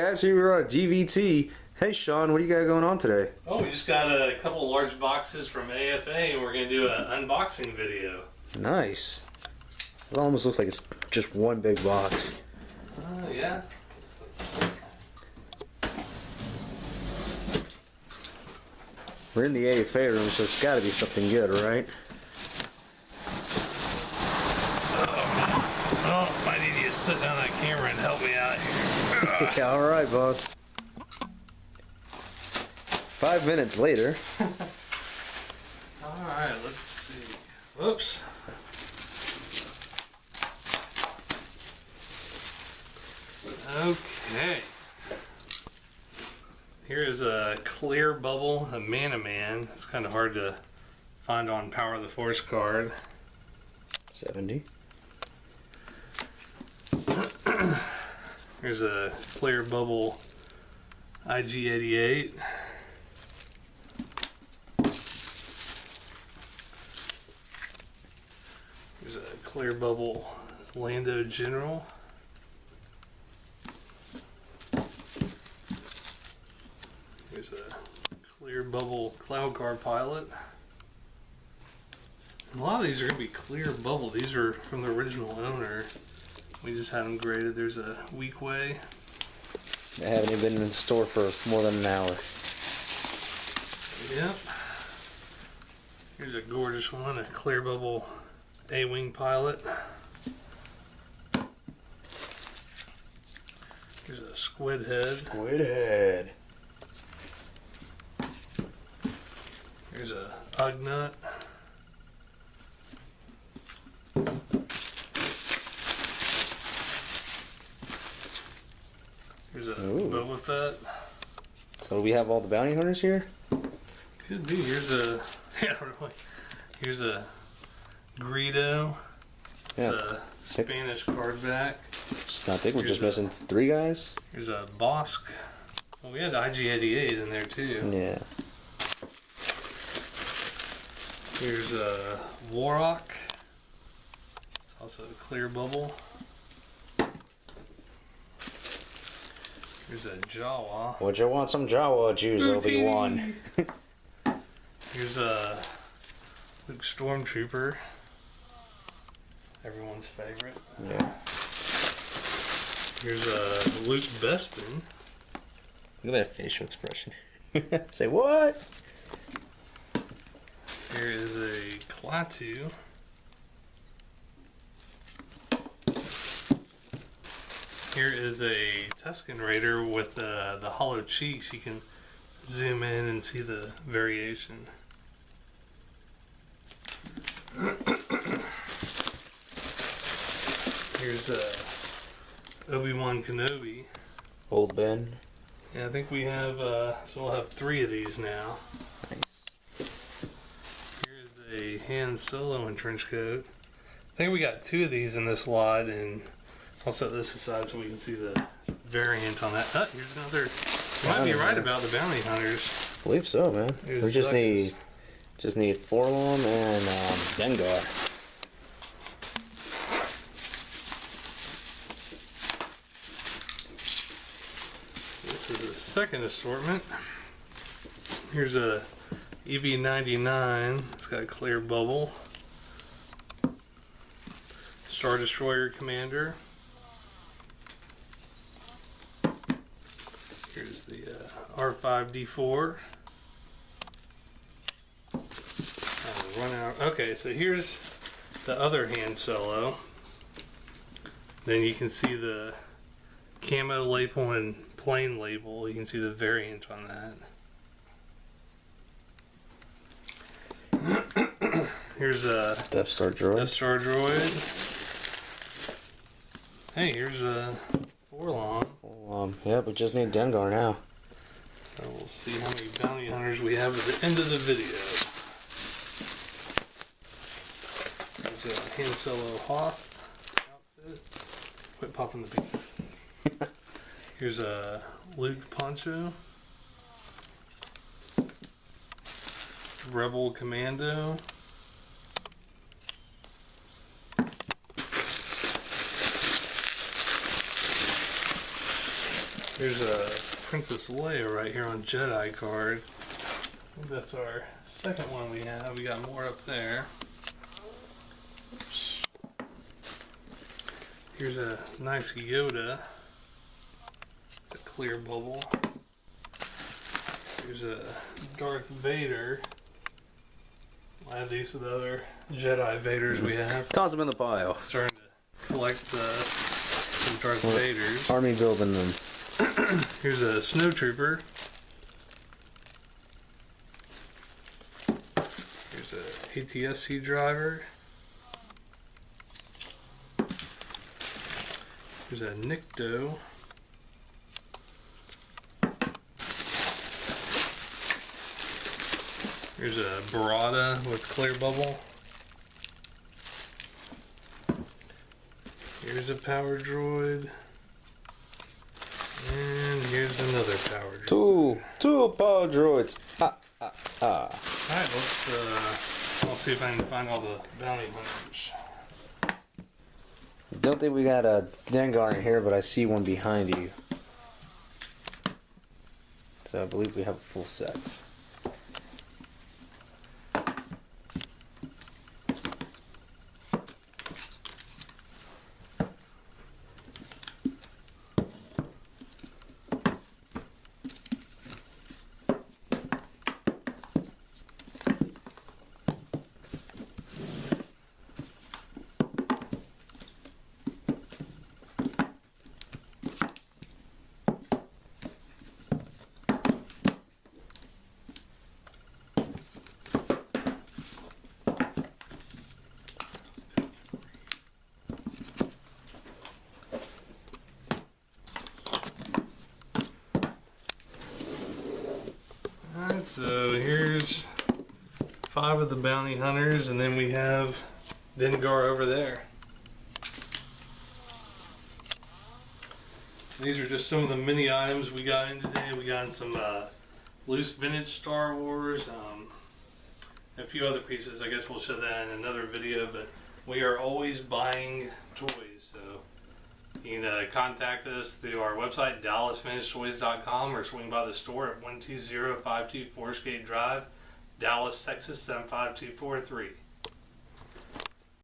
guys, here we are at DVT. Hey Sean, what do you got going on today? Oh, we just got a couple of large boxes from AFA and we're going to do an unboxing video. Nice. It almost looks like it's just one big box. Yeah. We're in the AFA room, so it's got to be something good, right? Oh, I need you to sit down that camera and help me out here. Yeah, alright, boss. 5 minutes later. Alright, let's see. Whoops. Okay. Here's a clear bubble, a Man-O-Man. It's kind of hard to find on Power of the Force card. 70. Here's a clear bubble IG-88. Here's a clear bubble Lando General. Here's a clear bubble Cloud Car Pilot. A lot of these are going to be clear bubble. These are from the original owner. We just had them graded. There's a Weak Way. They haven't even been in the store for more than an hour. Yep. Here's a gorgeous one, a clear bubble A-Wing Pilot. Here's a Squid Head. Squid Head. Here's a Ugnut. Here's a Boba Fett. So do we have all the bounty hunters here? Could be. Here's a really. Here's a Greedo. It's a Spanish card back. I think we're just missing 3 guys. Here's a Bosk. Well, we had IG-88 in there too. Yeah. Here's a Warrock. It's also a clear bubble. Here's a Jawa. Would you want some Jawa juice, Obi-Wan? Here's a Luke Stormtrooper. Everyone's favorite. Yeah. Here's a Luke Bespin. Look at that facial expression. Say what? Here is a Klaatu. Here is a Tuscan Raider with the hollow cheeks. You can zoom in and see the variation. Here's a Obi-Wan Kenobi. Old Ben. Yeah, I think we have, so we'll have 3 of these now. Nice. Here's a Han Solo in trench coat. I think we got 2 of these in this lot, and I'll set this aside so we can see the variant on that. Oh, here's another. You might be right about the bounty hunters. I believe so, man. We just need Forlom and Dengar. This is the second assortment. Here's a EV-99. It's got a clear bubble. Star Destroyer Commander. Here's the R5D4. Run out. Okay, so here's the other Han Solo. Then you can see the camo label and plain label. You can see the variant on that. Here's a Death Star droid. Death Star droid. Hey, here's a Forlom. Yeah, we just need Dengar now. So we'll see how many bounty hunters we have at the end of the video. There's a Han Solo Hoth outfit. Quit popping the beef. Here's a Luke Poncho. Rebel Commando. There's a Princess Leia right here on Jedi card. I think that's our second one we have. We got more up there. Oops. Here's a nice Yoda. It's a clear bubble. Here's a Darth Vader. I have these with the other Jedi Vaders we have. Toss them in the pile. Starting to collect some Darth Vaders. Army building them. Here's a Snowtrooper. Here's a ATSC driver. Here's a Nikto. Here's a Barada with clear bubble. Here's a power droid. And here's another power droid. Two power droids. Alright, I'll see if I can find all the bounty hunters. Don't think we got a Dengar in here, but I see one behind you. So I believe we have a full set. Alright, so here's 5 of the bounty hunters, and then we have Dengar over there. These are just some of the mini items we got in today. We got in some loose vintage Star Wars, a few other pieces. I guess we'll show that in another video, but we are always buying toys, so you can contact us through our website, DallasVintageToys.com, or swing by the store at 12052 Forestgate Drive, Dallas, Texas 75243.